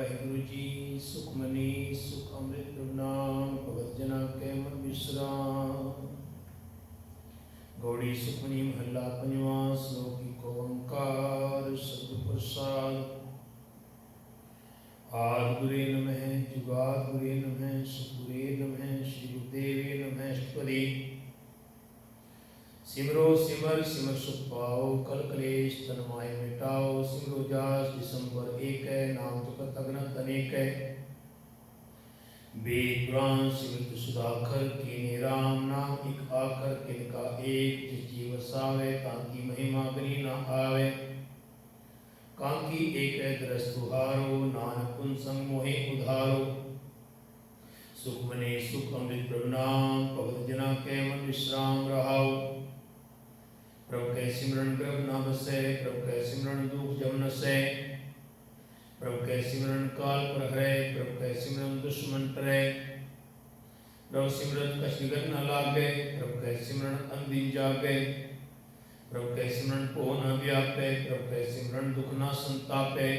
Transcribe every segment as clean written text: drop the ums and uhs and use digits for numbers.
वाहिगुरु जी सुखमनी सुख अमृत प्रभुनाम भगत जना के मन विश्राम। गौड़ी सुखमनी महला पंजवा श्लोक को ओंकार सदप्रसाद। आदिगुरे नमः जुगादिगुरे नमः सुखगुरे नमः श्री गुरुदेवे नमः अष्टपदी। सिमरो सिमर सिमर सुख पाओ कल कलेश तन माय मिटाओ। सिमरो जास दिसंबर एक है नाम जपत अगनत अनेक है। वेद पुराण सिमरत सुधाकर कीने राम नाम एक आकर किनका एक। जिस जीव वसावे तांकी महिमा गनी ना आवे। कांकी एक है दरस तुहारो नानक पुन संग मोहे उधारो। सुख मने सुख अमृत प्रभु नाम भगत जना के मन विश्राम रहाओ। प्रभु के सिमरन प्रभु नाम से प्रभु के सिमरन दुख जम न से। प्रभु के सिमरन काल पर हरे प्रभु के सिमरन दुश्मन टरे। प्रभु सिमरन कछ निगन न लागे प्रभु के सिमरन अंदिन जागे। प्रभु के सिमरन को न व्यापे प्रभु के सिमरन दुख न संतापे।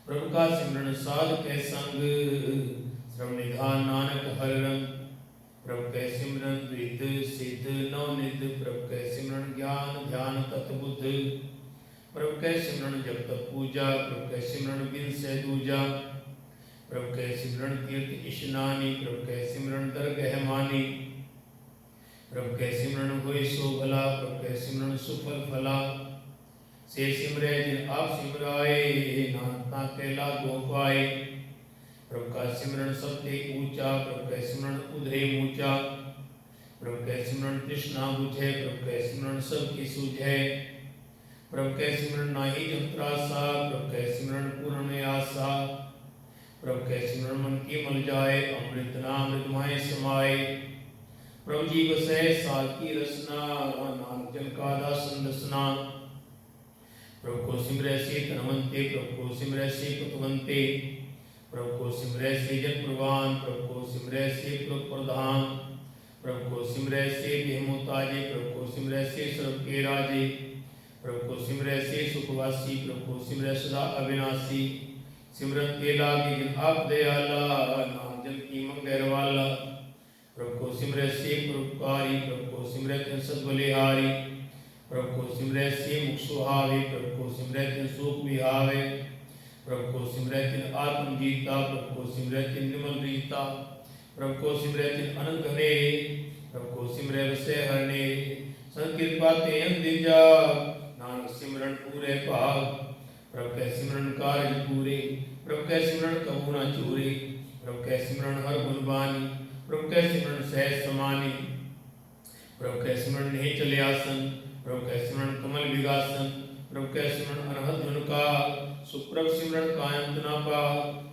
प्रभु का सिमरन साध के संग श्रवण निधान नानक हर रंग। प्रभु के सिमरन द्विध सिद्ध नवनिध प्रभु के सिमरन ज्ञान ध्यान तत्बुद्ध। प्रभु के सिमरन जप तप पूजा प्रभु के सिमरन बिन से दूजा। प्रभु के सिमरन तीर्थ इशनानी प्रभु के सिमरन दरगह मानी। प्रभु के सिमरन होए सो भला प्रभु के सिमरन सुफल फला। से सिमरे जिन आप सिमराए नानक के लागो पाए। प्रभु का सिमरन सबसे ऊंचा प्रभु के सिमरन उधरे ऊंचा। प्रभु के सिमरन तृष्णा बुझे प्रभु के सिमरन सबकी सूझे। प्रभु के सिमरन नाही जंत्रासा प्रभु के सिमरन पूर्ण आशा। प्रभु के सिमरन मन की मल जाए अमृत नाम मृतमाय समाए। प्रभु जी बसे साल की रसना नाम जन का दासन रसना। प्रभु को सिमरे से धनवंते प्रभु को सिमरे से कुतवंते। प्रभु को सिमरे से जन प्रवान प्रभु को सिमरे से प्रभु प्रधान। प्रभु को सिमरे से बेहमुताजे प्रभु को सिमरे से सर्व के राजे। प्रभु को सिमरे से सुखवासी प्रभु को सिमरे सदा अविनाशी। सिमरन के लागे जिन आप दयाला नाम जन की मंगेर वाला। प्रभु को सिमरे से परोपकारी प्रभु को सिमरे तिन सद्बलिहारी। प्रभु को सिमरे से मुख सुहावे प्रभु को सिमरे तिन सुख विहावे। प्रभु को सिमरे तिन आत्म जीता प्रभु को सिमरे तिन निमल रीता। प्रभु को सिमरे तिन अनंत हरे प्रभु को सिमरे वसे हरने। संकृपा ते अंदिजा नानक सिमरन पूरे भाग। प्रभु के सिमरन कार्य पूरे प्रभु के सिमरन कबू न चूरे। प्रभु के सिमरन हर गुण बानी प्रभु के सिमरन सहज समानी। प्रभु के सिमरन नहीं चले आसन प्रभु के सिमरन कमल विगासन। प्रभु के सिमरन अनहद धन का सुप्रभ सिमरन कायम ना पा।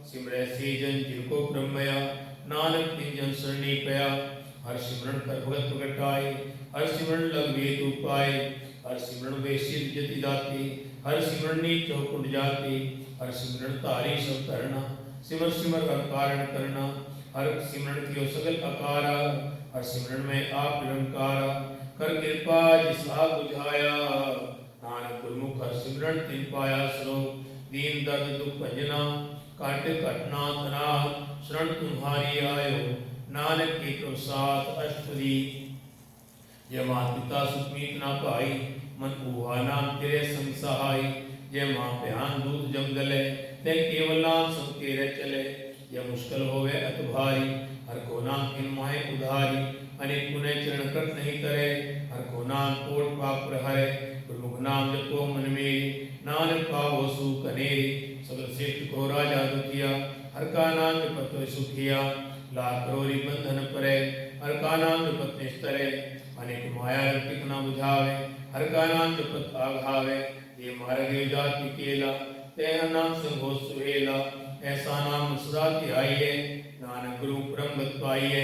सिमरे से जन जिनको ब्रह्मया नानक तिन जन सरणी पया। हर सिमरन कर भगत प्रगटाए हर सिमरन लग वेद उपाय। हर सिमरन वे सिद्ध जति दाते हर सिमरन नी चौकुट जाते। हर सिमरन तारी सब करना सिमर सिमर हर कारण करना। हर सिमरन कियो सगल आकारा हर सिमरन में आप निरंकारा। कर कृपा जिस आग बुझाया नानक गुरमुख हर सिमरन तिन पाया। सरो दीन दर्द दुख भंजना काट कटना तना। शरण तुम्हारी आयो नानक के प्रसाद अष्टपदी। जय मात पिता सुखमीत ना पाई मन ऊहा नाम तेरे संग सहाय। जय माँ प्यान दूध जम गले ते केवल नाम सब तेरे चले। यह मुश्किल होवे अत भारी हर को नाम किन माहे उधारी। अनेक पुण्य चरण कृत नहीं करे हर को नाम कोट पाप प्रहरे। प्रमुख नाम जपो मन में नानक पावो सुख अनेरी। सगल श्रेष्ठ को राजा दुखिया हर का नाम जपत सुखिया। लाख करोड़ी बंधन परे हर का नाम जपत निस्तरे। अनेक माया रतिक न बुझावे हर का नाम जपत आघावे। ये मार्गे जाति केला तेह नाम संगो सुहेला। ऐसा नाम सदा ध्याइए नानक गुरु ब्रह्म पाइए।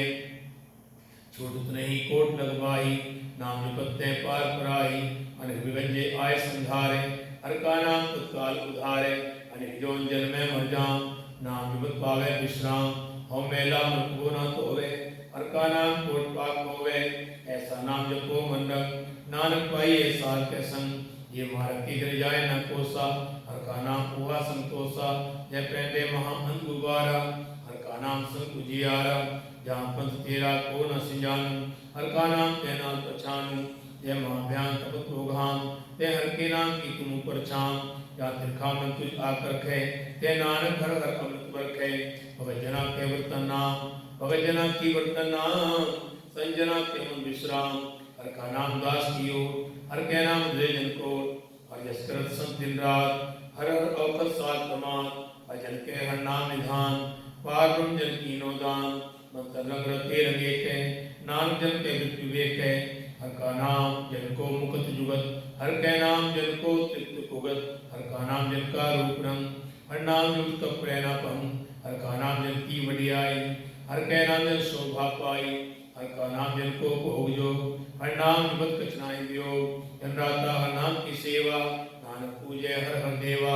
छूटत नहीं कोट लगवाई नाम जपते पार पराई। अनेक विगंजे आय संधारे हर का नाम तत्काल उधारे। अनेक जोन जल में मर जाम नाम जपत पावे विश्राम। हो मेला मन को न धोवे हर का नाम कोट पाप होवे। ऐसा नाम जपो मन रख नानक पाइए सार के संग। ये मार्ग की गिर जाए न कोसा हर का नाम हुआ संतोषा, जय पहले महाअंत गुब्बारा, हर का नाम संत उजियारा, जहाँ पंथ तेरा को न सिंजानू, हर का नाम तेना पछानू, जय महाभ्यान तपत रोगाम, ते हर के नाम की तुम ऊपर छाम, या तिरखा मन तुझ आकर खे, ते नानक हर हर अमृत बरखे, भगत जना के वर्तन नाम, भगत जना की वर्तन नाम, संजना के मन विश्राम, हर का नाम दास कियो, हर के नाम दे जन को, हर यश करत संत दिन रात, हर हर अवकत साथ प्रमाण, भजन के हर नाम निधान, पार ब्रह्म जन कीनो दान, मंत्र रंग रते रंगे के, नानक जन के मृत्यु वेखे, हर का नाम जन को मुक्त जुगत, हर के नाम जन को तृप्त भुगत, हर का नाम जन का रूप रंग, हर नाम युक्त प्रेरणा पहं, हर का नाम जन की वडियाई, हर के नाम जन शोभा पाई, हर का नाम जन को भोग जो, हर नाम निबत कचनाई वियोग, जन राता हर नाम की सेवा, नानक पूजे हर हर देवा,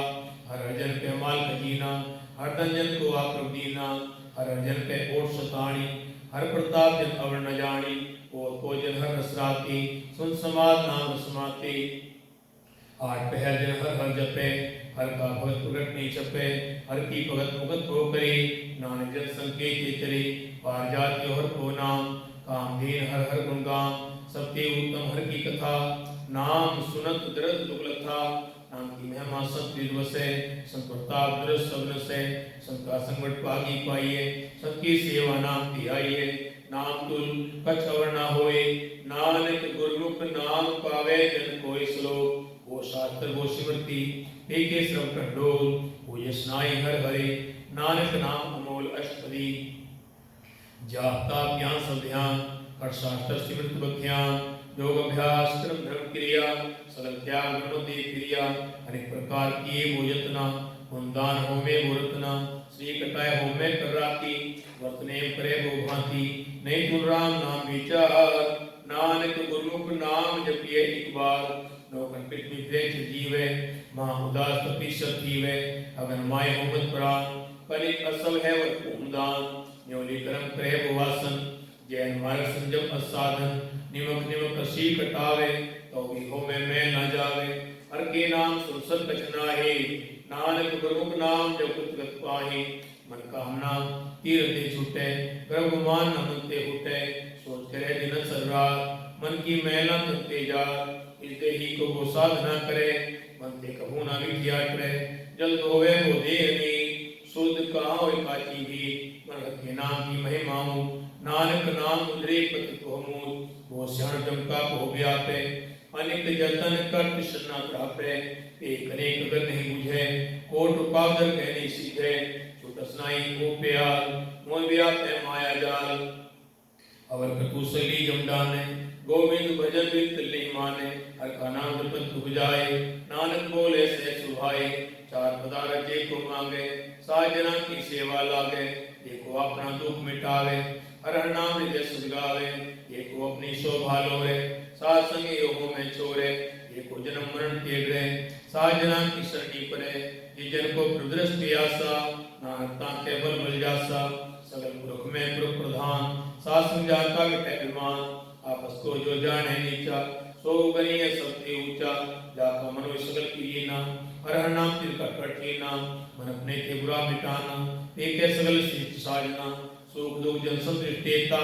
हर हर जन के माल खजीना, हर धन जन को आप दीना, हर हर जन के ओट सताणी, हर प्रताप जन अवर न जानी, और को जन हर रसराती, सुन समाज नाम रसमाती, आठ पहर जन हर हर जपे, हर का भगत प्रगट नहीं छपे, हर की भगत मुगत हो करे, नानक जन संकेत चले, पार जाति हर को नाम, कामधेन हर हर गुणगाम, सबते उत्तम हर की कथा, नाम सुनत दरद दुगलत था, नाम की महिमा सब दिवसे, संत प्रताप दरस सबन से, संत का संगत पागी पाइए, सबकी सेवा नाम धियाइए, नाम तुल कछ अवर ना होए, नानक गुरमुख नाम पावे जन कोई श्लोक, वो शास्त्र वो स्मृति, के श्रम कंडोल, वो यशनाई हर हरे, नानक नाम अमोल अष्टपदी, जापता ज्ञान सब ध्यान, हर शास्त्र स्मृत बख्यान, योग अभ्यास कर्म धर्म क्रिया, सगल त्याग मनोदे क्रिया, अनेक प्रकार किए वो यतना, उन्दान होमे वो रत्ना, श्री कटाए होमे कर राती, वर्तने करे वो भांति, नहीं तुल राम नाम विचार, नानक गुरमुख नाम जपिए एक बार, नौकन पिट मित्रेच जीवे, मां उदास तपीसर थीवे, अगन माय होमत प्राण, कलिक असव है वर पूमदान, न्योली करम करे वासन, जैन मार्ग संजम असाधन, निमक निमक सी कटावे, तो भी हो में न जावे, हर के नाम सुनसन कछनाहे, नानक गुरमुख नाम जब कुत पाहे, मन कामना तीरते छूटे, गर्भमान न मनते हुटे, सोच करे दिन सर्रात, मन की मैला तनते जा, इसते ही को वो साधना करे, मनते कभू ना विद्या करे, जल धोवे वो देहनी, शुद्ध कहाँ काची भी, मन के नाम की महिमाऊं, नानक नाम उदरे पति को मूल, वो श्याण जमका को व्यापे, अनेक जतन कर कृष्णा प्रापे, एक अनेक अगर नहीं बुझे, कोट उपागर कहने सीखे, छुटसनाई को प्याल, मोह व्यापे माया जाल, अवर कटु सली जमदाने, गोविंद भजन वित्तली माने, हर का नाम जपत बुझाए, नानक बोले से सुभाए, चार पदार्थ को मांगे, साजना की सेवा लागे, एको अपना दुख मिटावे, हर हर नाम नित्य सुध गावे, एको अपनी शोभा लोरे, सात संगी योगों में छोड़े, एको जन्म मरण त्याग रहे, साजना की शरणी परे, ये जन को प्रदृष्ट प्यासा, नानकता के बल मिल जासा, सगल पुरख में पुरख प्रधान, शासन जाता मिटे विमान, आपस को जो जाने नीचा, सो गनीय सबसे ऊंचा, जाका मनो सगल की नाम, हर हर नाम तिलका कठिना, मन अपने के बुरा मिटाना, एक सगल शिष्ट साजना, सुख दुख जन संतृष्टेता,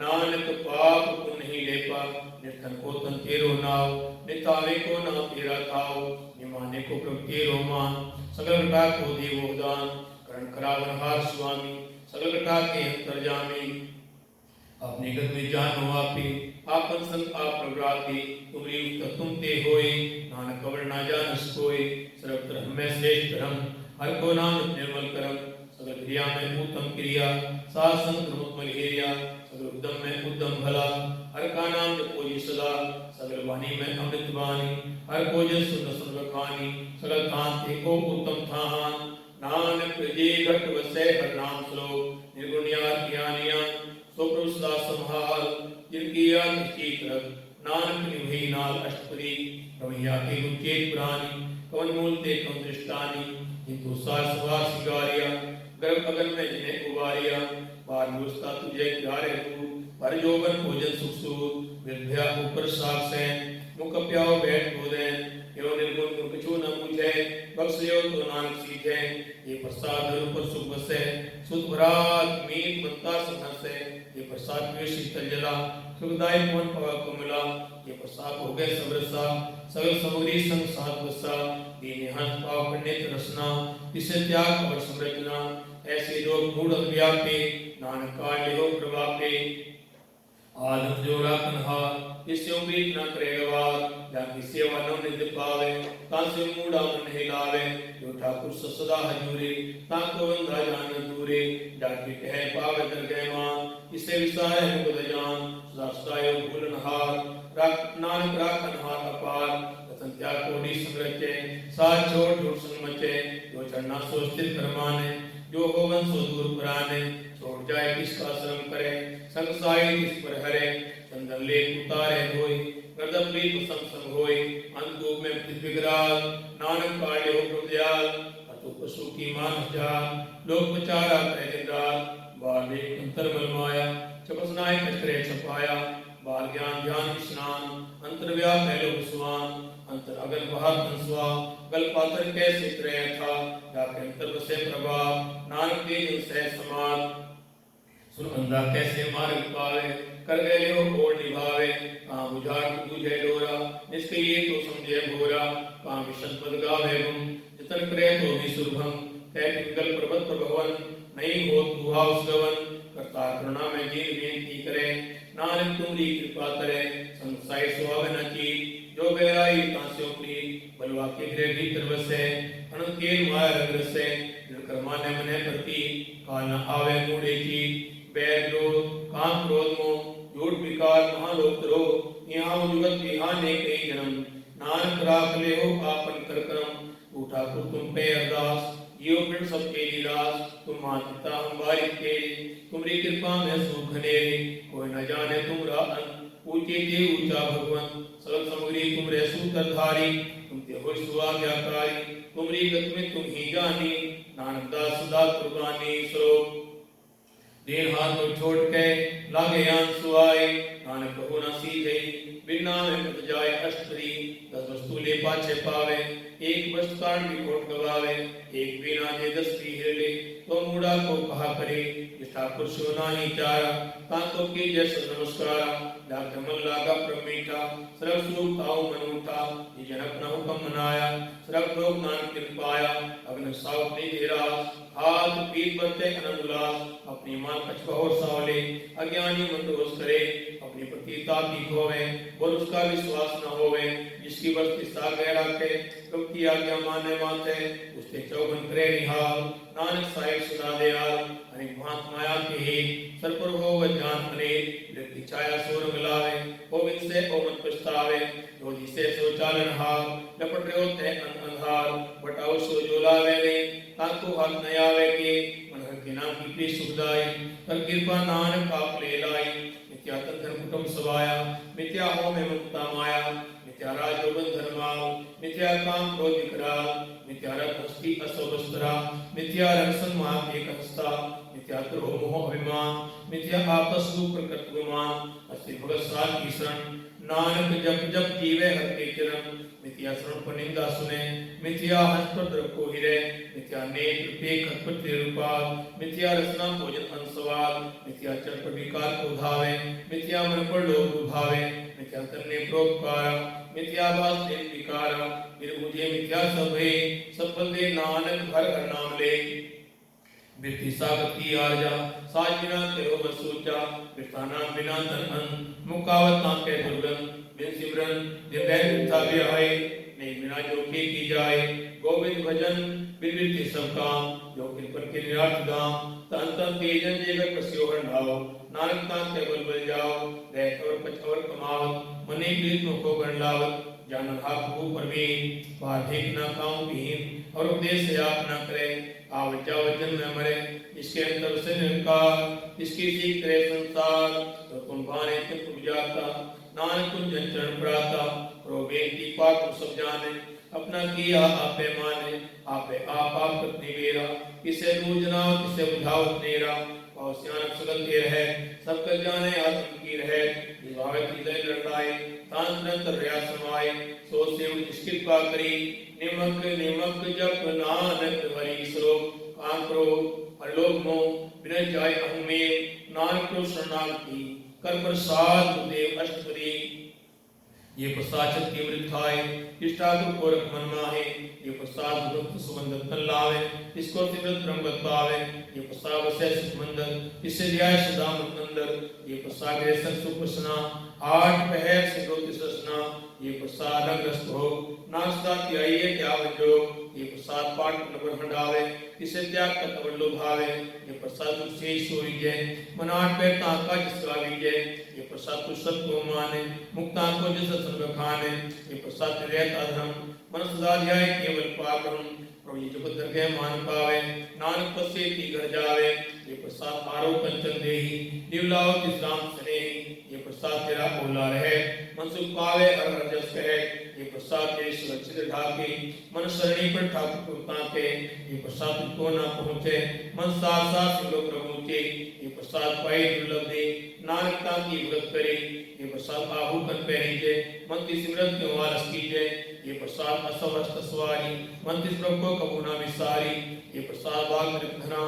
नानक पाप को नहीं लेपा, निर्धन को तन तेरो नाव, नितावे को नाम तेरा थाव, निमाने को प्रभु तेरो मान, सगल घटा को देवो दान, करण करावन हार स्वामी, सगल घटा के अंतर्जामी, अपने गत में जानो आपे, आपन संग आप प्रभुराते, तुमरी उत्तर तुम ते होए, नानक कवर ना जानस कोय, सर्व धर्म में श्रेष्ठ धर्म, हर को नाम निर्मल करम, सगल क्रिया में उत्तम क्रिया, सासन धर्म मलेरिया, सगल उद्यम में उद्यम भला, हर का नाम जपो जी सदा, सगल वाणी में अमृत वाणी, हर को जन सुन सुन बखानी, सगल कांति को उत्तम थान, नानक जे घट वसे हर नाम श्लोक, निर्गुणिया ज्ञानिया, सुप्रभु सदा संभाल, जिनकी याद चित्रक, नानक निभई नाल अष्टपदी, रमैया के गुंचेत प्राणी, कवन मूल ते कम दृष्टानी, हिंदू सार सवार सिगारिया, गर्भ अगन में जिन्हें उबारिया, बार मुस्ता तुझे प्यारे तू, पर जोगन भोजन सुख सूत, विद्या ऊपर साग सैन, मुख प्याओ बैठ भोजन, यो निर्गुण गुण किछु न मुझे, बख्शियो सुखदाई पवन पवा को मिला, ये प्रसाद हो गए सब रसा, सगल सामग्री संग साथ बसा, दीने हंस पाव पंडित रसना, इसे त्याग और संरचना, ऐसे लोग मूढ़ व्यापे, नानक काल हो प्रभापे, आदत जोड़ा कन्हा, इससे उम्मीद न करे गवार, जाकी सेवा न निध पावे, तासे मूढ़ा मन हिलावे, जो ठाकुर सदा हजूरे, ताको बंधा जान दूरे, जाकी कह पावे दरगह मान, इसे विसारे मुकुद जान, सदा सदायो भूलन हार, नानक राखन हाथ अपार, रतन त्याग कोटि संरचे, साथ छोड़ छोड़ संग मचे, जो चढ़ना सोचते करमाने, जो होवन सो दूर पुराने, छोड़ जाए किसका श्रम करे, संग साई किस पर हरे, चंदन ले उतारे धोई, गर्दन प्रीत संग संग होई, अंतूप में विग्राल, नानक काले हो प्रदयाल, अतु पशु की मानस जान, लोक प्रचारा करे दिनराल, बाल एक अंतर मल माया, चपसनाय कचरे छपाया, बाल ज्ञान ध्यान स्नान, अंतर व्याप है लोक सुवान, अंतर अगल बाहर कंसवा, गल पात्र कैसे त्रय था, जाके अंतर बसे प्रभाव, नानक तेज सह समान, सुन अंधा कैसे मार्ग पावे, कर गए हो और निभावे, कहाँ बुझार बुझे डोरा, इसके ये तो समझे भोरा, कहाँ विशद पद गावे गुम, जितन करे तो भी सुरभम, कह पिंगल पर्वत प्रभवन, नहीं हो दुहाव सगवन, करता करुणा में जीन बेनती करे, नानक तुम्हारी कृपा करे, संसाई सुहावे न चीज, जो बेराई तांस्यो प्री, बलवा के घरे भीतर बसे, अनंत केल माया रंग रसे, कर्माने मने प्रति, काल न आवे मूढ़े की, बैर क्रोध, काम क्रोध मोह, झूठ विकार महालोक द्रोह, यहाँ जुगत बिहाने कई जन्म, नानक राख ले हो आपन कर करम, उठा को तुम पे अरदास, यो पिंड सबके लीलास, तुम मानता हम बारिक के, तुम्हारी कृपा में सुख घनेरे, कोई न जाने तुमरा अन, ऊंचे ते ऊंचा भगवन, सर्व सामग्री तुमरे सूत्रधारी, तुम ते हो सुआज्ञाकारी, तुम्हारी गत में तुम ही जानी, नानक दास सदा कुर्बानी स्वरूप, देन हाथ को छोड़ के लागे आंसू आए, नानक कहो न सीधे, बिना में मत जाए अष्टरी, 10 वस्तु ले पाछे पावे, एक वस्तु कारण भी खोट गवावे, एक बिना जे 10 की हिरले, तो मूढ़ा को कहा करे, इस ठाकुर सो नाही चारा, तांतो की जैसे नमस्कारा, डाक मन लागा प्रमीठा, सर्व सुख ताऊ मन उठा, ये जनक न हुक्म मनाया, सर्व लोग नानक कृपाया, अग्न साव नहीं देरा, हाथ पीठ बरते अनंत उल्लास, अपनी मान कछुआ सावले, अज्ञानी मन दोष करे, अपनी प्रतीता की खोवे, और उसका विश्वास न होवे, जिसकी बस्ती सा गहरा के, कब की आज्ञा माने माते, उसके चौबन करे निहाल, नानक साहिब सुना दयाल, अनेक भांत माया के ही, सर पर हो जान बने, व्यक्ति छाया सोर मिलावे, गोविंद से ओमन पछतावे, जो जिसे सो चालन हाल, लपट रहे होते अंधार, बटाओ सो जोलावे ने, ताको हाथ न आवे के, मन के नाम की प्रीत सुखदाई, कर कृपा नानक आप ले लाई, मिथ्या तंधन कुटुंब सवाया, मिथ्या हो में मुक्ता माया, मिथ्या राज जोबन धर्माओ, मिथ्या काम क्रोध विकराल, मिथ्या रथ हस्ती असवस्त्रा, मिथ्या रंसन माप एक हस्ता, मिथ्या द्रोह मोह अभिमान, मिथ्या आपस दुख प्रकट गुमान, अस्ति भगत सार की शरण, नानक जप जप जीवे हर के चरण, मिथ्या श्रवण पर निंदा सुने, मिथ्या हंस पर द्रव को हिरे, मिथ्या नेत्र पे खतपत रूपाल, मिथ्या रसना भोजन अंसवाल, मिथ्या चर पर विकार को धावे, मिथ्या मन पर लोभ लुभावे, मिथ्या तन्ने प्रोपकारा, मिथ्या भास ने विकारा, फिर मुझे मिथ्या सब है, सब बंदे नानक हर हर नाम ले, बिरती सागती आजा, साज बिना तेरो बस सोचा, बिरताना बिना तन अन, मुकावत ना के दुर्गन, बिन सिमरन दिन बैठ था बिहाय, नहीं बिना जो की जाए, गोविंद भजन बिन बिरती सब काम, जो कृपन के निरार्थ दाम, तन तन तेजन जेगर प्रस्योहन भाव, नानक तांत के बल बल जाओ, देख और पछवर कमावत, मने प्रीत मुखो गण लावत, जानन हाथ को परवीन, बाधिक न काऊ भीम, और उपदेश से आप न करे, आवचा वचन न मरे, इसके अंतर से निरंकार, इसकी सीख करे संसार, तो तुम भाने चित उपजाता, नानक तुम जन चरण प्राता, रो बेनती पाक सब जाने, अपना किया आपे माने, आपे आप पत्नी मेरा, किसे दूजना किसे बुझाओ तेरा, और सियानक सगल के रहे, सब कर जाने आत्म की रहे, निभावे हृदय लड़ाए, तांत निरंतर रया समाये, सोच से उचित कृपा करी, निमक निमक जप नानक हरि श्लोक, काम क्रोध हरलोक मोह, विनय जाय अहमेव, नानक को शरणागति, कर प्रसाद गुरुदेव अष्टपदी ये प्रसाद शक्ति वृद्धाय इस ठाकुर को रख मन माहे ये प्रसाद भक्त सुगंध तन लावे इसको सिमरत ब्रह्म पावे ये प्रसाद वसे सुख मंदर इससे ध्याय सदा अंदर ये प्रसाद रे संग सुप्रसना आठ पहर से गोति ससना ये प्रसाद अग्रस्त हो नासदा की आइए क्या बजो ये प्रसाद पाठ नवर हंडावे इसे त्याग का तवर लोभावे ये प्रसाद शेष सोई जय मनाट पे ताका जिसका विजय ये प्रसाद तो सबको माने मुक्ता को जिस संग खाने ये प्रसाद रहता धर्म मन सदा ध्याय केवल पारम प्रभु ये जगत दरगे मान पावे नानक पसे की घर जावे ये प्रसाद आरो कंचन देही निवलाओ तिसराम स्नेही ये प्रसाद तेरा ओला रहे मन सुख पावे हर हर जस कहे ये प्रसाद तेरे सुरक्षित ढाके मन सरणी पर ठाकुर ताके ये प्रसाद को ना पहुंचे मन साथ साथ लोग प्रभुचे ये प्रसाद पाई दुर्लभ दे नानकता की भगत करे ये प्रसाद आहू कर पहनीजे मन की सिमरत क्यों वारस कीजे ये प्रसाद असवस्त सवारी मन तिस प्रभु को कबू ना विसारी ये प्रसाद बाग धना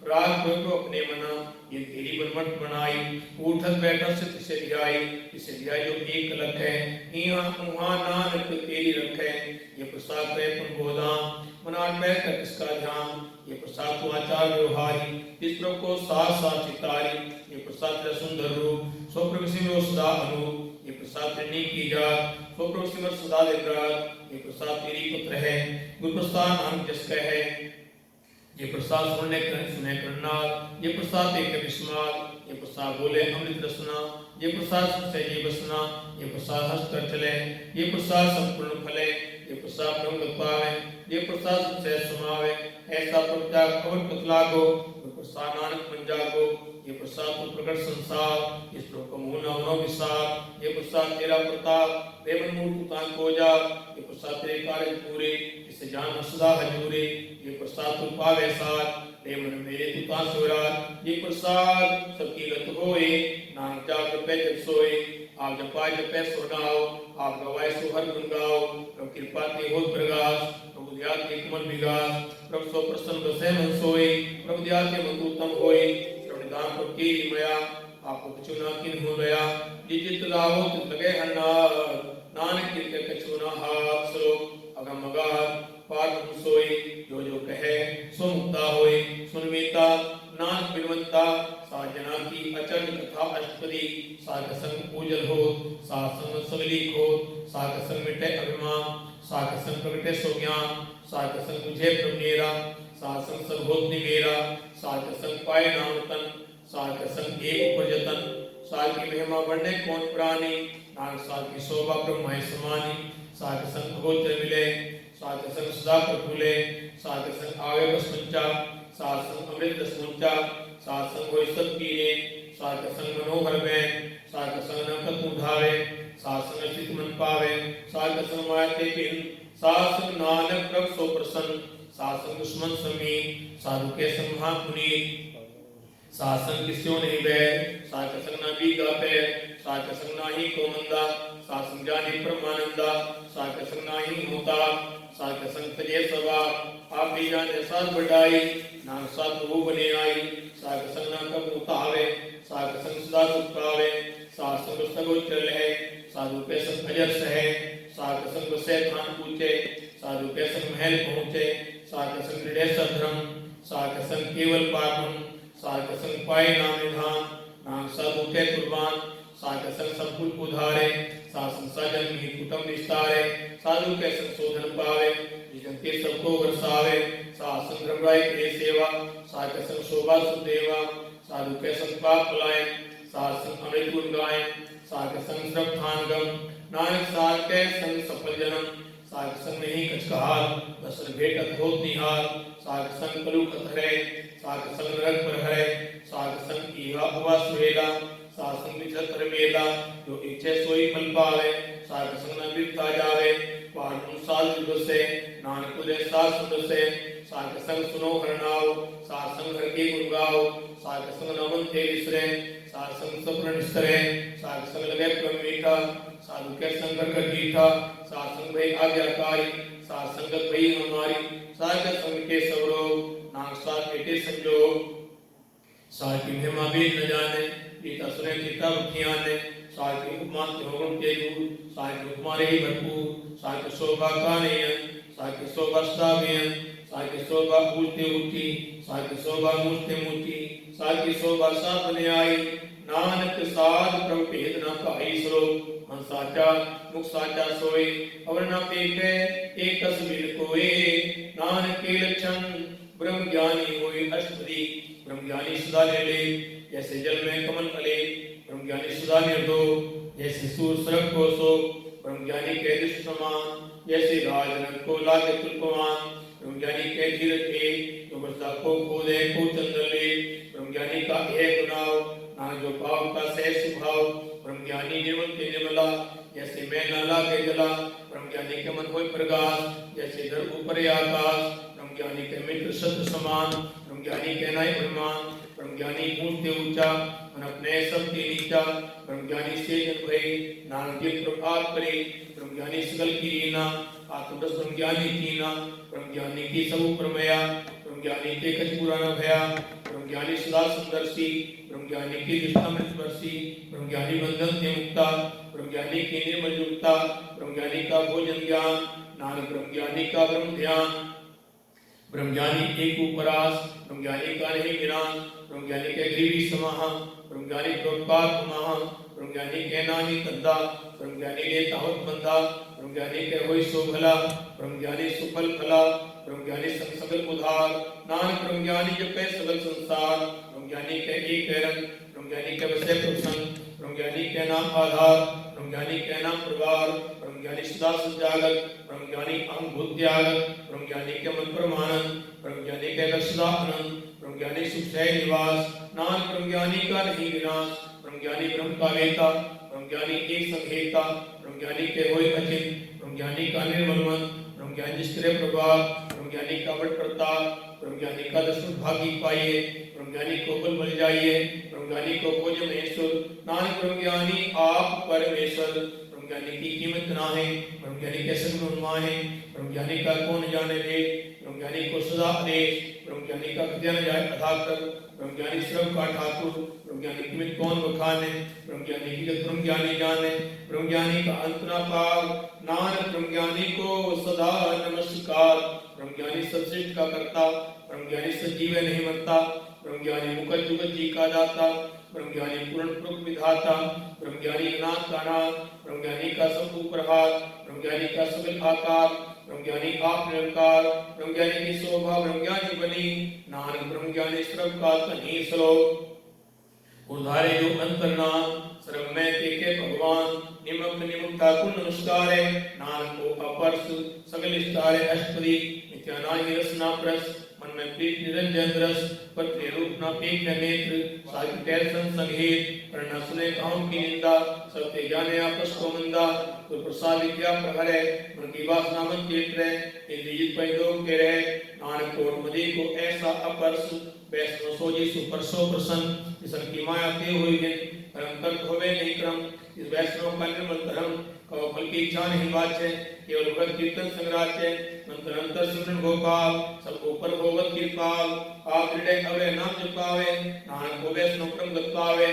राग को अपने मना ये तेरी बनमट बनाई उठत बैठत से तिसे ध्याई इसे ध्याई जो एक लख है यहाँ वहाँ नानक तेरी रखे ये प्रसाद में पुन बोधा मनाट में कर इसका ध्यान ये प्रसाद को आचार व्यवहारी इस प्रभु को साथ साथ चितारी ये प्रसाद तेरा सुंदर रूप सो प्रभु सिमरो सदा अनूप ये प्रसाद तेरी की जात सो प्रभु सिमर सदा देवराज ये प्रसाद तेरी पुत्र है गुरु प्रसाद नाम जिसका है ये प्रसाद सुनने करनार ये प्रसाद एक विस्मार ये प्रसाद बोले अमृत रसना ये प्रसाद से ये बसना ये प्रसाद हंस कर चले ये प्रसाद संपूर्ण फले ये प्रसाद ब्रह्म पावे ये प्रसाद से समावे ऐसा प्रत्याग खबर कतला को प्रसाद नानक मंजा को ये प्रसाद को प्रकट संसार इस लोक मुन अवनो विसार ये प्रसाद तेरा प्रताप देवन मूर्त तां को जा ये प्रसाद तेरे कार्य पूरे इसे जान सदा हजूरे ये प्रसाद तू पावे साथ देवन मेरे तू ता सुरात ये प्रसाद सबकी गत होए नानक जाप पे जब सोए आप जपा जपे सुनाओ आप गवाए सुहर गुण गाओ प्रभु कृपा के होत प्रकाश प्रभु दया के कमल विकास प्रभु सो प्रसन्न बसे मन सोए प्रभु दया के मन उत्तम होए प्रभु दान को की मया आपको कछु ना किन हो गया जित लाओ तित लगे हन्नार नानक के कछु ना हाथ सो अगम अगाध पार सोई जो जो कहे सो मुक्ता होए सुनवेता नानक बिनवंता साजना की अचल कथा अष्टपदी साग संग पूजल हो साग संग सगली हो साग संग मिटे अभिमान साग संग प्रगटे सो ज्ञान साग संग मुझे प्रमेरा साग संग सब होत निवेरा साग संग पाए नाम तन साग संग एक उपजतन साग की महिमा बढ़ने कौन प्राणी नानक साग की शोभा ब्रह्म समानी साग संग गोचर मिले साग संग सदा प्रफुले साग संग आवे बस पंचा साग संग अमृत रस पंचा साग संग होय सब पीने साग संग मनोहर में साग संग नकत उठावे साग संग चित मन पावे साग संग मायते पिन साग संग नानक प्रभ सो प्रसन्न साग संग दुश्मन समी साधु के संग महापुनीत साग संग किस्यों नहीं बैर साग संग ना बीगा पैर साग संग ना ही को मंदा साग संग जाने परमानंदा साग संग ना ही होता साग संग तजे सवा आप भी जाने साथ बढ़ाई नाम साथ वो बने आई साग संग ना कब उतावे साग संग सदा सुखावे साग संग सगो चल है साधु के संग अजर सहे साग संग से थान पूछे साधु के संग महल पहुँचे साग संग हृदय सधर्म साग संग केवल पापम साग संग पाए नाम निधान नाम साधु के कुर्बान साग संग सब कुछ उधारे सासन सजन ही कुटुंब विस्तारे साधु के संशोधन पावे जिन के सबको वर्षावे सासन रंगाई के सेवा साग संग शोभा सुदेवा साधु के संग पाप बुलाए सासन अमृत गुण गाए साग संग श्रद्धान गम नानक साग के संग सफल जन्म साग संग नहीं कचकहाल दसर भेटत होत निहाल साग संग कलु कथरे साग संग नरक पर हरे साग संग ईहा हुआ सुहेला साग संग विचत्र मेला जो इच्छे सोई फल पावे साग संग न बिरता जावे पार साल से नानक तुझे साग सुन से साग संग सुनो हरनाओ साग संग हर के गुण गाओ साग संग नमन थे विसरे साग संग सपन निस्तरे साग संग लगे क्रम मीठा साधु के संग कर मीठा साग संग भई आज्ञाकारी साग संगत भई हमारी साग संग के सवरो नाम साग बेटे संजो साग की महिमा भी न जाने रीता सुने गीता बुद्धियां ने साहित्य उपमान होगुण के दूर साहित्य उपमारे भरपूर साहित्य शोभा का नयन साहित्य शोभा स्थाव्यन साहित्य शोभा पूजते उठी साहित्य शोभा मूर्ते मूर्ति साहित्य शोभा साथ न्याय नानक साध प्रभु भेद न पाई श्लोक मन साचा मुख साचा सोए अवर न पेखे एक तस्वीर कोए नानक के लक्षण ब्रह्म ज्ञानी होए अष्टपदी ब्रह्म ज्ञानी सदा ले जैसे जल में कमल फले ब्रह्म ज्ञानी सदा निर्दो जैसे सूर सरक को सो ब्रह्म ज्ञानी के दृष्ट समान जैसे राजन को लागे तुल्पमान ब्रह्म ज्ञानी के धीरज के जो वर्षा को खोदे को चंद्र ले ब्रह्म ज्ञानी का एक गुनाव ना जो पाव का सह स्वभाव ब्रह्म ज्ञानी निर्मल के निर्मला जैसे मैं न लागे जला ब्रह्म ज्ञानी के मन होय प्रकाश जैसे धर ऊपर आकाश ब्रह्म ज्ञानी के मित्र शत्रु समान ब्रह्म ज्ञानी के नाय ब्रह्मान ब्रह्म ज्ञानी ऊंचे ऊंचा मन अपने सबके नीचा ब्रह्म ज्ञानी से जन भय नानक जी प्रभात करे ब्रह्म ज्ञानी सकल की रीना आत्मरस ब्रह्म ज्ञानी कीना ब्रह्म ज्ञानी की सब प्रमेया ब्रह्म ज्ञानी के कछ बुरा न भया ब्रह्म ज्ञानी सदा सुंदरसी ब्रह्म ज्ञानी की दृष्टामृत वर्षी ब्रह्म ज्ञानी बंधन से मुक्ता ब्रह्म ज्ञानी की निर्मल युक्ता ब्रह्म ज्ञानी का भोजन ज्ञान नानक ब्रह्म ज्ञानी का ब्रह्म ध्यान ब्रह्म ज्ञानी एक उपरास ब्रह्म ज्ञानी का नहीं विनाश ब्रह्म ज्ञानी के ग्रीवी समाह ब्रह्म ज्ञानी प्रोत्पाद महा ब्रह्म ज्ञानी के नाही कंधा ब्रह्म ज्ञानी ने तावत बंधा ब्रह्म ज्ञानी के होई सो भला ब्रह्म ज्ञानी सुफल फला ब्रह्म ज्ञानी सकल उधार नानक ब्रह्म ज्ञानी जपे सकल संसार ब्रह्म ज्ञानी के एक रंग ब्रह्म ज्ञानी के वसे प्रसंग ब्रह्म ज्ञानी के नाम आधार ब्रह्म ज्ञानी के नाम प्रभार ब्रह्म ज्ञानी सदा संजागत ब्रह्म ज्ञानी अंग भूत त्यागत ब्रह्म ज्ञानी के मन परमानंद ब्रह्म ज्ञानी के सदा आनंद ब्रह्म ज्ञानी सुख से निवास नानक ब्रह्म ज्ञानी का नहीं विनाश ब्रह्म ज्ञानी ब्रह्म का वेता ब्रह्म ज्ञानी एक संहेता ब्रह्म ज्ञानी के होय अचिंत ब्रह्म ज्ञानी का निर्मल मन ब्रह्म ज्ञानी जिसके प्रभाव ब्रह्म ज्ञानी का बड़ प्रताप ब्रह्म ज्ञानी का दशरथ भागी पाइए ब्रह्म ज्ञानी को बल बल जाइए ब्रह्म ज्ञानी को खोज महेश्वर नानक ब्रह्म ज्ञानी आप परमेश्वर ब्रह्म ज्ञानी की कीमत ना है ब्रह्म ज्ञानी के संग उन्मा है ब्रह्म ज्ञानी का कौन जाने दे ब्रह्म ज्ञानी को सदा आदेश ब्रह्म ज्ञानी का कृत्य न जाए अथा कर ब्रह्म ज्ञानी सर्व का ठाकुर ब्रह्म ज्ञानी कीमत कौन बखाने ब्रह्म ज्ञानी की जगत ब्रह्म ज्ञानी जाने ब्रह्म ज्ञानी का अंत न पार नानक ब्रह्म ज्ञानी को सदा नमस्कार ब्रह्म ज्ञानी सबश्रेष्ठ का करता ब्रह्म ज्ञानी सजीव नहीं मरता ब्रह्म ज्ञानी मुकट जुगत जी का दाता ब्रह्म ज्ञानी पूर्ण पुरुष विधाता ब्रह्म ज्ञानी नाथ का नाथ ब्रह्म ज्ञानी का सब ऊपर हाथ ब्रह्म ज्ञानी का सकल आकार ब्रह्म ज्ञानी आप निरंकार ब्रह्म ज्ञानी की शोभा ब्रह्म ज्ञानी बनी नानक ब्रह्म ज्ञानी सर्व का तनी श्लोक उधारे जो अंतरनाम सर्व में के भगवान निमक निमुक्ता कुल नमस्कार है नानक को अपर्स सकल स्तारे अष्टपदी नित्यानाहि रसना प्रस मन में प्रीत निरंजन रस पत्रे रूप न पेख नेत्र साहित्य टेंशन संगीत पर न सुने काउन की निंदा सबते जाने आपस को मंदा तो प्रसाद विद्या प्रहरे मन की वासना मन चित्र इंद्रिय पैदो के रहे नानक कोट मदी को ऐसा अपर्स वैष्णव सोजी सुपरसो प्रसन्न इस की माया ते हुई है परम तर्क होवे नहीं क्रम इस वैष्णव का निर्मल धर्म कव फल की इच्छा नहीं बाचे केवल भगत कीर्तन संग्राच है मंत्र अंतर सिमरन गोपाल सब ऊपर भगवत कृपाल आप हृदय अवरे नाम जपावे नानक को वैष्णव क्रम गत पावे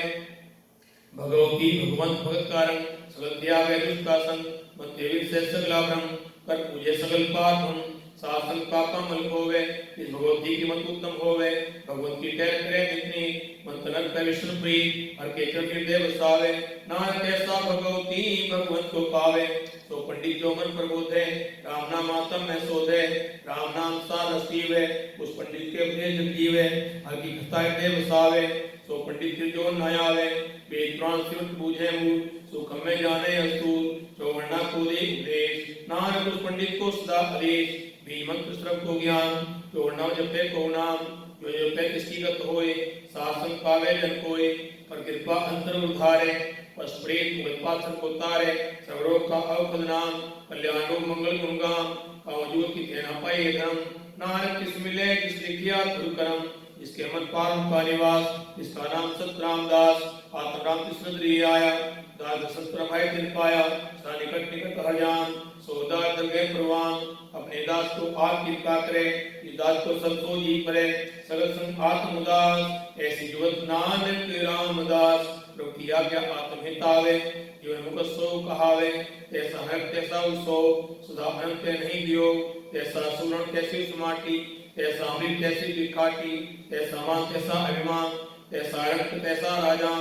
भगवती भगवंत भगत कारण सकल त्यागे दुष्ट का संग मन देवी से सगला ब्रह्म कर पूजे सकल पाप शासन पापा मल होवे इस भगवती की मत उत्तम होवे भगवती टहल करे नितनी मन तनक पे विष्णु प्रीत हर के चरण देव सावे नानक ऐसा भगवती भगवत को पावे तो पंडित जो मन प्रबोधे राम नाम आत्म में सोधे राम नाम साध सीवे उस पंडित के उपदेश जीवे हर की कथा देव सावे तो पंडित जो न आवे वेद पुराण शिव पूजे मूल सुख में जाने असूर जो वर्णा को दे उपदेश नानक उस पंडित को सदा आदेश मंत्र श्रव को ज्ञान जो नाम जपे को नाम जो जपे किसकी गत होए शासन पावे जन कोय पर कृपा अंतर उधारे पस प्रेत मुगलपात्र को तारे सर्वरोग का अवखद नाम कल्याण रोग मंगल गुणगाम कावजूद की देना पाए धर्म नानक किस मिले किस लिखिया गुरु करम जिसके मन पारम का निवास जिसका नाम सत रामदास आत्म राम कृष्ण आया दाद सत्र भाई दिन पाया सा निकट निकट हजान सोदा दरगे प्रवान अपने दास को आप कृपा करे इस दास को सब तो जी परे सगल संग आत्म उदास ऐसी जुगत नानक रामदास प्रभु की आज्ञा आत्महितावे जीवन मुख सो कहावे तैसा है तैसा उसो सुधा अनंत नहीं दियो तैसा सुवर्ण तैसी सुमाटी तैसा अमृत तैसी बिखाटी तैसा मान तैसा अभिमान तैसा रक्त तैसा राजा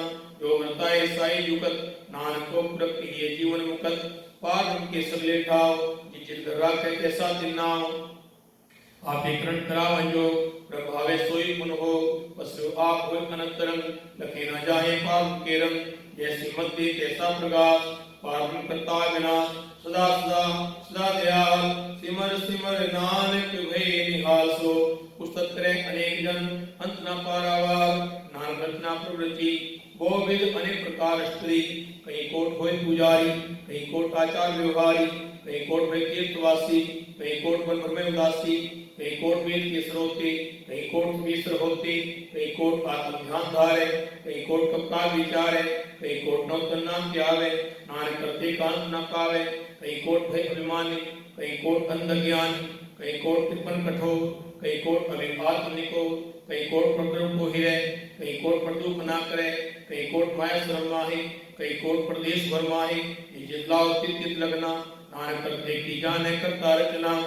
जो बनता है साई युगत नानक को पुरख ये जीवन मुकत पार के सगले ठाव जिस दर्रा के तैसा तिन्नाव आप करण करावंजो प्रभावे सोई पुन हो पसु आप हो अनंतरंग लखे न जाए पार के रंग जैसी मध्य तैसा प्रकाश पार करता बिना सदा सदा सदा दयाल सिमर सिमर नानक भय निहाल सो पुस्तक अनेक जन अंत न पारावार नानक रचना प्रवृत्ति वो विद अनेक प्रकार स्त्री कहीं कोट होय पुजारी कहीं कोट आचार व्यवहारी कहीं कोट में तीर्थवासी कहीं कोट मन में उदासी कहीं कोट वेद के स्रोते कहीं कोट मिश्र होते कहीं कोट आत्म ध्यान धारे कहीं कोट कपका विचारे कहीं कोट नौतन नाम त्यावे नानक करते कांत न पावे कहीं कोट भय अभिमानी कहीं कोट अंध ज्ञान कहीं कोट कृपन कठोर कहीं कोट अभिपात्मिको कहीं कोट प्रद्रुप को हिरे कहीं कोट प्रदुख ना करे कहीं कोट माया श्रम माही कहीं कोट प्रदेश भर माही जितलाओ तित लगना नानक करते की जाने करता रचना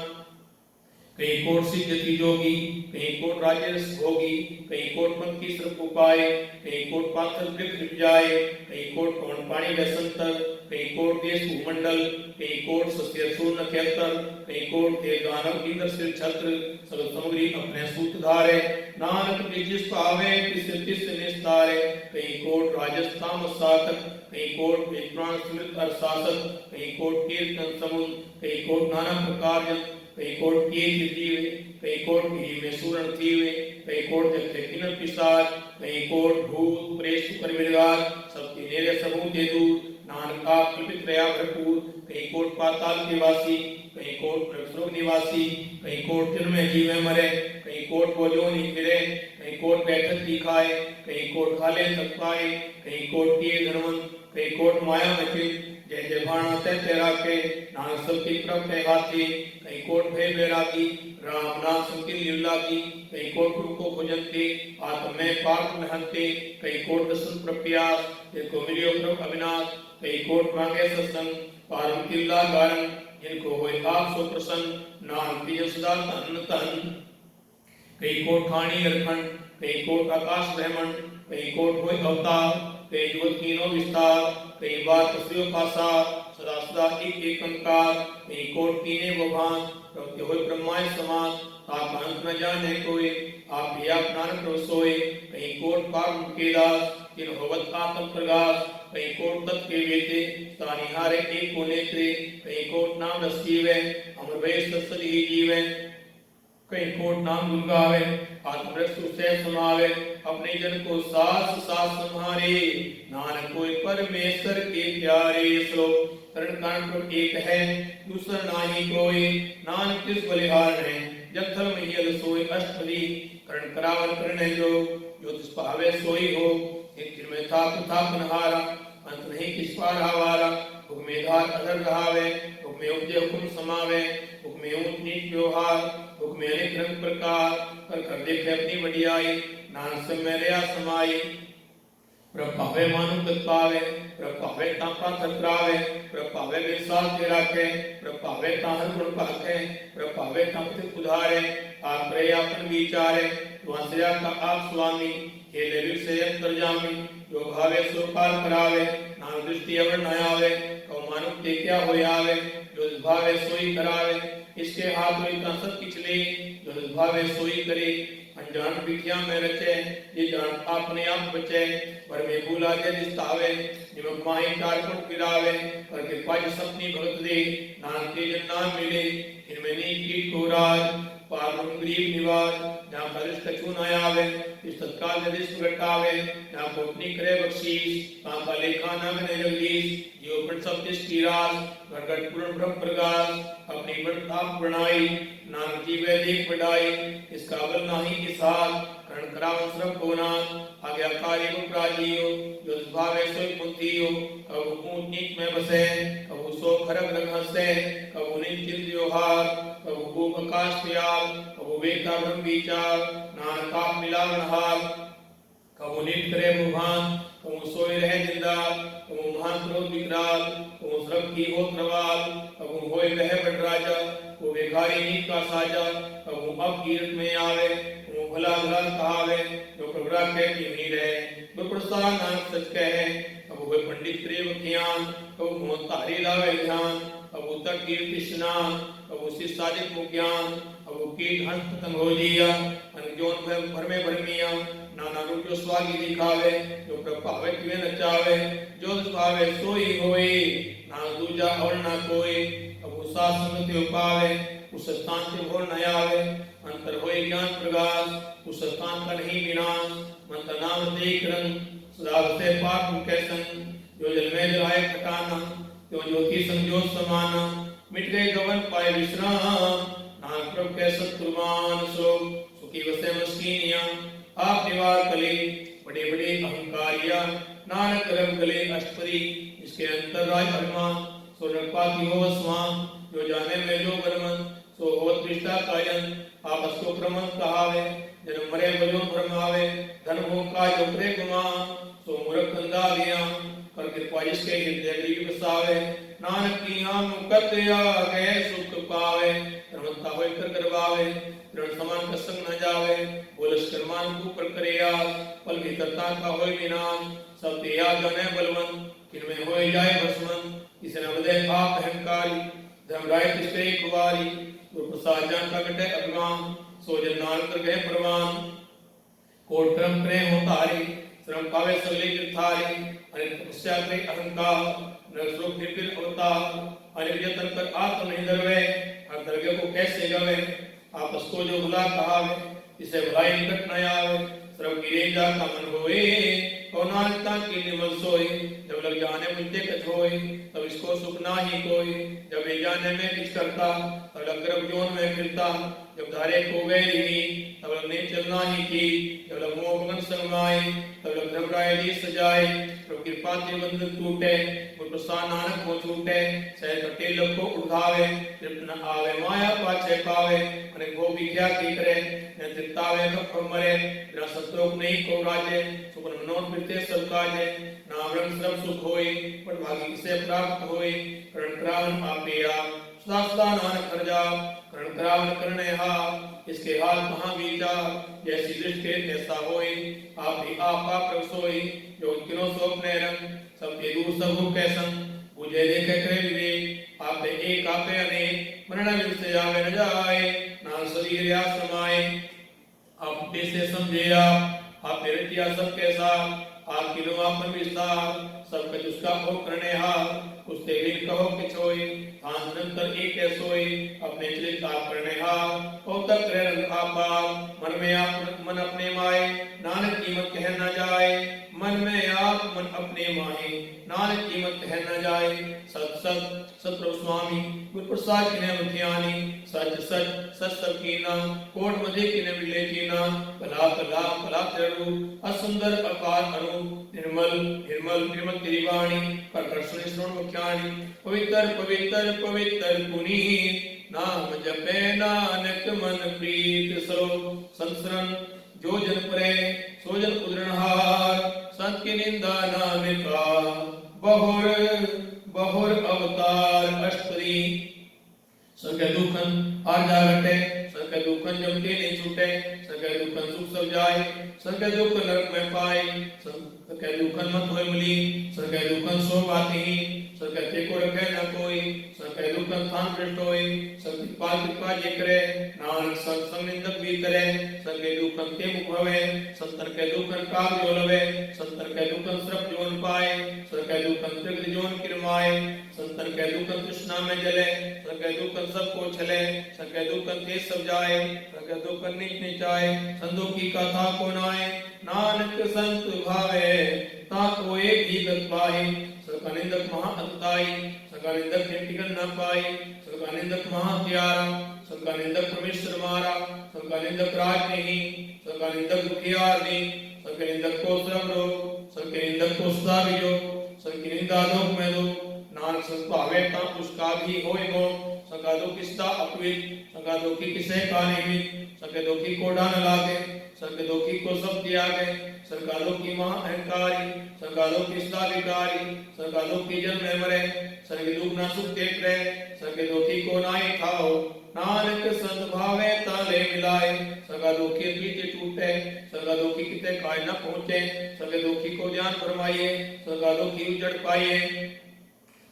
कहीं कोट सिद्धि जोगी कहीं कोट राजस भोगी कहीं कोट पंक्ति सर्प उपाय कहीं कोट पाथर वृक्ष जाए कहीं कोट पवन पानी व्यसंतर कहीं कोट देश भूमंडल कहीं कोट सस्य सूर्ण नक्षत्र कहीं कोट तेज दानव इंद्र सिर छत्र सब सामग्री अपने सूत धारे नानक जिस पावे तिस निस्तारे कहीं कोट राजस्थान सातक कहीं कोट विद्वान स्मृत अरसासत कहीं कोट कीर्तन समुद्र कहीं कोट नाना प्रकार कहीं कोट किए जीवे कहीं कोट में सूरण थीवे कहीं कोट जगते किन्नर पिशाच कहीं कोट भूत प्रेत सुकर मिर्गार सबके नेरे समूह दे दूर नानक आप कल्पित रया भरपूर कहीं कोट पाताल के वासी कहीं कोट नरक निवासी कहीं कोट जन्म में जीवे मरे कहीं कोट बोझो नहीं फिरे कहीं कोट बैठक दिखाए कहीं कोट खाले थक पाए कहीं कोट किए धनवंत कहीं कोट माया मचे जय जय भाणा तेरा के नानक सबकी प्रभ है हाथी कहीं कोट भय बैरागी राम नाम संकीर्ण लीला की कहीं कोट को भजनते आत्म में पाप नहंते कहीं कोट दर्शन प्रप्यास जिनको मिलियो प्रभ अविनाश कहीं कोट मांगे सत्संग पारम किल्ला गारन जिनको होए आप सो प्रसन्न नाम की सदा तन तन कहीं कोट खानी अरखंड कहीं कोट आकाश ब्रह्मंड कहीं कोट होए अवतार कहीं युवत कीनो विस्तार कहीं बार कसरियों पासा सदा सदा एक अंकार कहीं कोट कीने वो भान प्रभु होए ब्रह्माय समान आप अंत न जाने कोई आप भी आप नानक रसोए कहीं कोट पार के दास जिन होवत आत्म प्रकाश कहीं कोट तत् के वेते तानि हारे एक को नेत्रे कहीं कोट नाम रसीवे अमर भय सत्सद ही जीवे कहीं कोट नाम गुणगावे आत्मरस से समावे अपने जन को सास सास संहारे नानक कोई परमेश्वर के प्यारे श्लोक करण कारण एक है दूसरा नाही कोई नानक किस बलिहार है जब धर्म यद सोई अष्टपदी करण करावन करने जो तिस पावे सोई हो एक दिन में था नहारा अंत नहीं किस पार हावारा हुक्मेदार अधर रहावे हुक्मे उपजे हुक्म समावे हुक्मे ऊंच नीच व्यवहार हुक्मे अनेक रंग प्रकार कर देखे अपनी वडियाई नानक से मेरे समाई प्रभावे मानु तत्पावे प्रभावे तापा तत्रावे प्रभावे विसाल के राखे प्रभावे ताहर गुण पाखे प्रभावे तपति उधारे आप प्रयापन विचारे वासया का आप स्वामी हे लेवी से अंतर्जामी जो भावे सो पार करावे नाम दृष्टि अवर न आवे कौ मानुष ते क्या हो आवे जो भावे सोई करावे इसके हाथ में इतना सब पिछले जो भावे सोई करे अनजान विद्या में रचे ये जान अपने आप बचे पर में भूला दे दिस्तावे निमक माही चार फुट गिरावे करके पांच सपनी भगत दे नाम के जन नाम मिले इनमें नी कीट को राज पार गरीब निवास जहाँ कलिश कछु न आवे इस तत्काल यदि सुगटावे जहाँ कोटनी करे बख्शीश वहाँ का लेखा न में जगदीश जो पर सब की रास घट पूर्ण ब्रह्म प्रकाश अपनी बड़ताप बनाई नाम जीवे देख बढ़ाई इस काबल नाही के साथ करण करावन श्रम कोना आज्ञाकारी को प्राजियो जो भावे सोई मुक्तियो कबू ऊंच नीच में बसे कबू सो खरग रंग हंसे कबू निश्चित व्यवहार कबू भूप आकाश त्याग कबू वेदा ब्रह्म विचार नानका मिलावन हाल कबू नीत करे बुभान, कबू सोए रहे जिंदा, कबू महान क्रोध विकराल, कबू श्रम की हो प्रवाल, कबू होए रहे बट राजा, को बेकारी नीत का साजा, कबू अब कीरत में आवे, कबू भला भला कहावे, जो प्रभरा के नहीं रहे, दुर्प्रसाद नानक सच कहे, कबू होए पंडित प्रेम ज्ञान, कबू मोह तारी लावे ध्यान, कबू तक कीर्ति स्नान, कबू शिव साजिद मुज्ञान, कबू कीट हंस पतंग हो जिया, अनजोन भर में भरमिया, नाना रूप जो स्वागी दिखावे, जो प्रभावे किवे नचावे, जो पावे सोई होई, ना दूजा और ना कोई, अब उस संग ते पावे, उस स्थान से भोर न आवे, अंतर होए ज्ञान प्रकाश, उस स्थान का नहीं विनाश, मंत्र नाम देख रंग, सदा से पाप मुके संग, जो जल में जलाए खटाना, जो ज्योति संजोत समाना, मिट गए गवन पाए विश्राम, नानक प्रभु के सत्कुर्बान सो, सुखी वसे मस्कीनिया, आप निवार कले बड़े बड़े अहंकारिया, नानक रंग गले अष्टपरी, इसके अंतर राज अभिमान, सो नरपाती हो वसवान, जो जाने में जो बर्मन, सो हो दृष्टा कायन, आपस को क्रमन कहावे, जन्म मरे बलो भरमावे, धन हो का जो प्रे गुमान, सो मूर्ख कंदा दिया, कर कृपा जिसके हृदय गरीब बसावे, नानक की हम मुकत आगे सुख पावे, धर्मता होय कर करवावे, दृढ़ समान का संग न जावे, बोलस कर्मान को कर करेया, पल भीतरता का होय विनाश, सब तेया जाने बलवंत, किनमें होय जाए भस्मन, किसे न बदे आप अहंकारी, धर्मराय तिस्ते कुवारी, गुरु प्रसाद जान का कटे अभिमान, सोजन नानक गए प्रवान, कोट क्रम करे हो तारी, श्रम पावे सगले तीर्थारी, अनेक तपस्या करे अहंकार, नर स्वरूप निर्बिल अवतार, अनेक यत्न कर आत्म नहीं डरवे, हर दरगे को कैसे गवे, आपस को जो भला कहावे, इसे भलाई निकट न आवे, श्रम गिरे जा का मन होए, कौनालता की निमल सोए, जब लग जाने मुझे कछ होए, तब इसको सुख ना ही कोई, जब ये जाने में किस करता, तब लग गर्भ जोन में फिरता, जब धारे को गए नहीं, तब लग नहीं चलना ही की, जब लग मोह भगन संगमाए, तब लग धर्मराय दी सजाए, प्रभु कृपा के बंधन टूटे, मुझ प्रसाद नानक को छूटे, सहज कटे लोग को उठावे, तृप्त न आवे माया पाछे पावे, अनेक भोग विख्या की करे, न तृप्तावे भक्त मरे, बिना संतोष नहीं को राजे, सुपन मनोन फिरते सब काजे, नाम रंग श्रम सुख होई, पर भागी किसे प्राप्त होई, करण करावन आपे आप, सदा सदा नानक हर जा, करण करावन करने हा, इसके हाल कहाँ बीता, जैसी दृष्टि ऐसा होई, आप ही आपा प्रभ सोई, जो किनो सोपने रंग, सबके दूर सब हो कैसन, बुझे देखे करे विवेक, आपे एक आपे अनेक, मरण विल से आवे न जाए, नाम शरीर या समाए, आप से समझे आप रचिया सब कैसा, आप किलो आपन विस्तार, सब कछ उसका हो करने हार, उसते बिन कहो कि छोई, आन निरंतर एक सोई, अपने चलित आप करने हार, हो तक रह आपा, मन में आप मन अपने माए, नानक कीमत कह न जाए, मन में आप मन अपने माए, नानक कीमत कह न जाए, सत सत सत्र स्वामी, गुरु प्रसाद किने मुखियानी, सच सच सच सब कीना, कोट मधे किने मिले कीना, भला भला भला चरु, असुंदर अपार अनु, निर्मल निर्मल निर्मल तेरी वाणी, पर कृष्ण श्रोण मुख्यानी, पवित्र पवित्र पवित्र पुनीत, नाम जपे नानक मन प्रीत सो, संसरण जो जन परे, सो जन उदरणहार, संत की निंदा नामिका, बहुर बहुर अवतार अष्टपदी, सके दुखन आर जा घटे, सके दुखन जमते नहीं छूटे, सके दुखन सुख सब जाए, सके दुख नरक में पाए, सके दुखन मत होए मिली, सके दुखन सो बाती, सके ते को रखे न कोई, सके दुखन थान पृष्ठ होए, सके पाल कृपा जे करे, नानक संग संग निंदक भी करे, सके दुखन ते मुख भवे, संतर के दुखन काग जो लवे, संतर के दुखन श्रप जोन पाए, सके दुखन त्रिगत जोन किरमाए, संतर के दुखन तृष्णा में जले, सके दुखन सबको छले, सके दुखन तेज सब जाए, सके दुखन नीच नीचाए, संतों की कथा को नाए, नानक संत भावे, ताको एक ही गत पाए, सका निंदक महा अतताई, सका निंदक टिकन न पाई, सका निंदक महा प्यारा, सका निंदक परमेश्वर मारा, सका निंदक राज नहीं, सका निंदक दुखियार नहीं, सके निंदक को श्रम रो, सके निंदक को सदा भी जो, सके निंदा लोक में दो, नानक संभावे ता उसका भी होए गो संगा दो किसदा अपवित संगा दो की किसे का निमित संगे दो की कोड़ा न लागे संगे दो की को सब त्यागे संगा दो की महा अहंकारी संगा दो किसदा विकारी संगा दो की जन्म में मरे संगे दुख ना सुख देख रहे संगे दो की को नाई खाओ नानक संत भावे ताले मिलाए संगा दो की प्रीति टूटे संगा दो की किते काय न पहुंचे संगे दो की को ज्ञान फरमाइए संगा दो की उजड़ पाइए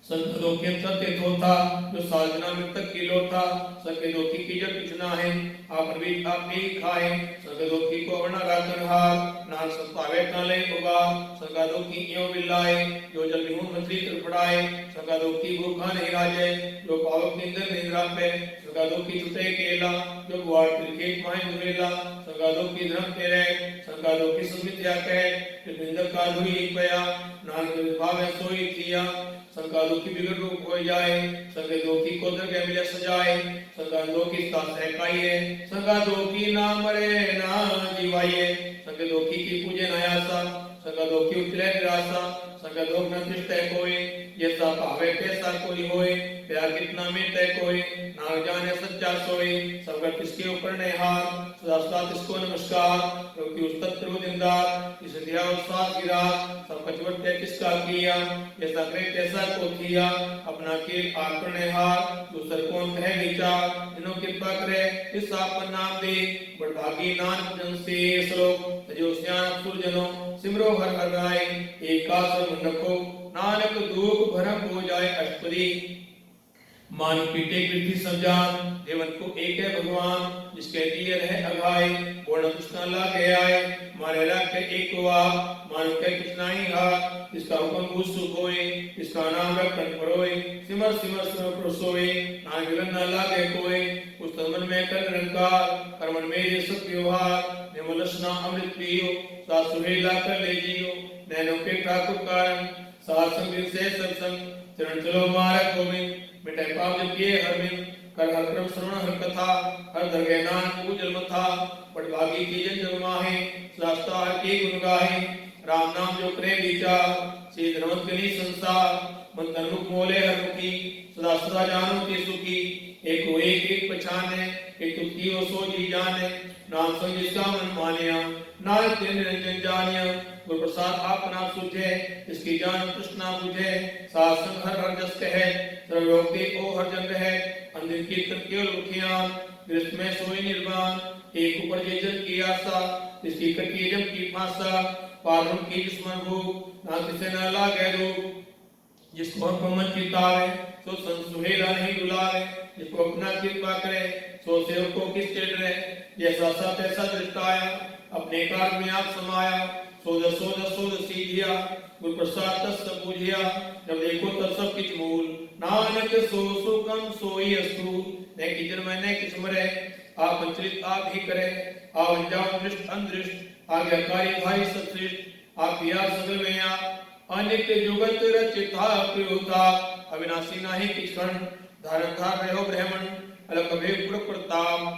संत दोखे सत्य थोथा जो साधना मृतक की लोथा सके दोखी की जब कुछ ना है आप भी आप भी खाए सके दोखी को वरना राखन हार नान संपावे ताले उगा सका दोखी यो बिलाए जो जल विहुन मछली तड़फड़ाए सका दोखी भूखा नहीं राजे जो पावक निंदर नहीं रापे सका दोखी छुटे केला जो गुआर त्रिखेत माहे दुरेला सका दोखी धर्म तेरे सका दोखी सुमित्या कहे जो निंदक का धुरी पया नान विभाव सोई किया संगा दो की बिगड़ रूप हो जाए संगे दो की कोदर के मिले सजाए संगा दो की सहकाइए संगा दो की ना मरे ना जीवाइए संगे दो की पूजे नयासा संगा दो की उतरे निराशा संगा दो न दृष्ट कोई ये सा भावे कैसा कोई होए प्यार कितना मिलते कोई ना जाने सच्चा सोई सबका किसके ऊपर ने हार सदा किसको नमस्कार क्योंकि उस तत्व जिंदार इस दिया उस्ताद गिरा सब कचवटे किसका किया ये सकरे कैसा को किया अपना के आपने हार दूसर कौन कहे विचार जिन्हों कृपा करे इस आपन नाम दे बड़भागी नानक जन से श्लोक जो स्यान सुरजनो सिमरो हर हर राय एकासर मन रखो नानक दुख भरम हो जाए अष्टपदी मान पीटे कृति समझान देवन को एक है भगवान जिसके दिए रहे अघाय पूर्ण कृष्णा लागे आए मारे रखे एक हुआ मान के कृष्णा ही हा इसका हुक्म बुझ सुख होए इसका नाम रखन परोए सिमर सिमर सिमर प्रसोए नाम विलन न लागे कोई उस तमन में कर निरंकार कर्मन में ये सब व्यवहार निर्मल स्ना अमृत पियो सात सुहेला कर ले जियो नैनो के ठाकुर कारण सात संग से सत्संग चरण चलो मार्ग गोविंद मिटे पाप जब किए हर दिन कर हर क्रम श्रवण हर कथा हर दरगे नान पूजल मथा पटभागी की जन जन माहे शास्त्र हर की गुण गाहे राम नाम जो करे विचार सीध रमत कली संसार मन तन मुख मोले हर मुखी सदा सदा जानो की सुखी एक पहचाने एक तुकी हो सो जी जाने नाम संग जिसका मन मानिया नानक निरंजन जानिया गुरु प्रसाद आपना सूझे इसकी जान तृष्णा बुझे साथ संग हर हर जस कहे सर्वयोगी ओ हर जन रहे अंधिर की केवल मुखिया गृहस्थ में सोई निर्वाण एक ऊपर जन की आशा इसकी कटी जम की फांसा पारण की दुश्मन भूख ना किसे न लागे रोग जिसको हम चितावे सो संसुहेला नहीं दुलावे जिसको अपना कृपा करे सो सेवक को किस चिड़ रहे जैसा सा तैसा दृष्टाया अपने कार्य में आप समाया सोद सीधिया गुरु प्रसाद तस सब बुझिया जब देखो तब सब किच मूल नानक सो सुखम सोई अस्तु ने किचन में ने किस मरे आप अंचलित आप ही करे आप अंजाम दृष्ट अनदृष्ट आज्ञाकारी भाई सत्सृष्ट आप पिया सगल में आप अनित्य जुगत रचिता प्रियोता अविनाशी नाही किछन धारण धार रहो ब्रह्मण अलग भेद प्रताप